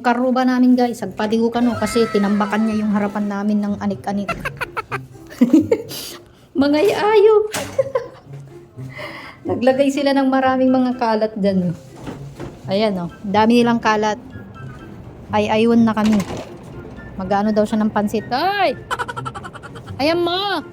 Yung karuba namin guys, agpadigo ka no, kasi tinambakan niya yung harapan namin ng anik-anik. Mga ayo. Naglagay sila ng maraming mga kalat dyan. Ayan o, dami nilang kalat. Ay, ayun na kami. Mag-ano daw siya ng pansit. Ay! Ayan mo!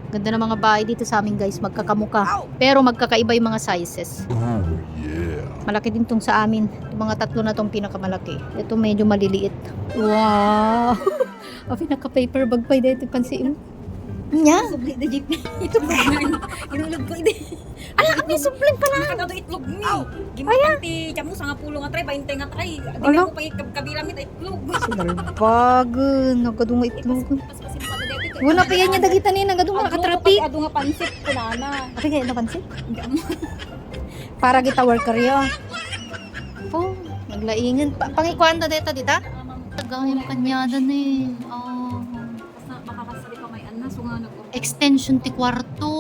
Ganda ng mga bahay dito sa amin guys, magkakamuka. Pero magkakaiba yung mga sizes. Oh, yeah. Malaki din tong sa amin. Yung mga tatlo na tong pinakamalaki. Ito medyo maliliit. Wow! O, pinaka-paper bag pa dito pansin. Nya? Subli na jeep. Ito ba? Inulog ko hindi. Ala, kami supling pala. Nakakado itlog ni. Gimapanti, tiyan mo sa nga pulo nga try, 20 nga try. Di Ala? mo pa kabila mit itlog. Dalbagan. Nagadunga itlog. Paspasin pa na dito. Wala pa yan niya dagita niya. Nagadunga nakatrapik. Ado nga pansit ko na. Apa kaya napansin? Hindi mo. Para kita worker yun. Oh, naglaingan. Pangikuan na dito, dita? Tagay mo kanyada na eh. Oh. Makakasali pa may anas. So nga nag Extension ti kwarto.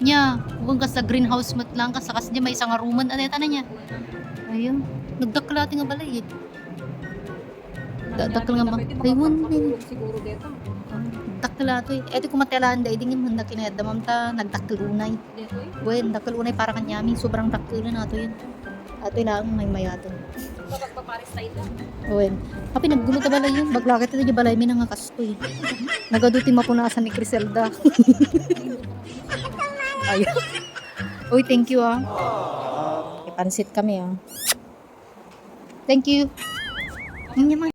Nya, huwag ka sa greenhouse mat lang. Kasakas niya may isang aruman. Aneta na niya. Ayun. Nagdaklati nga balay eh. Dakal nga ba? Ayun eh. siguro dito. Dakla to eh. Eto kumatilaan dahil din yung nakinayad damam ta. Nagdaklunay. Dito eh. Wen, daklunay para kanyami. Sobrang daklo na to yun. Ato lang may mayaton. Kapag paparis tayo lang. Wen. Kapi naggulo ta balay yun. Baglakit na balay may nangakastoy. Nagaduti mapunasan ni Criselda. Ayun. Uy, thank you ah. Ipansit kami ah. Thank you. Ang yaman.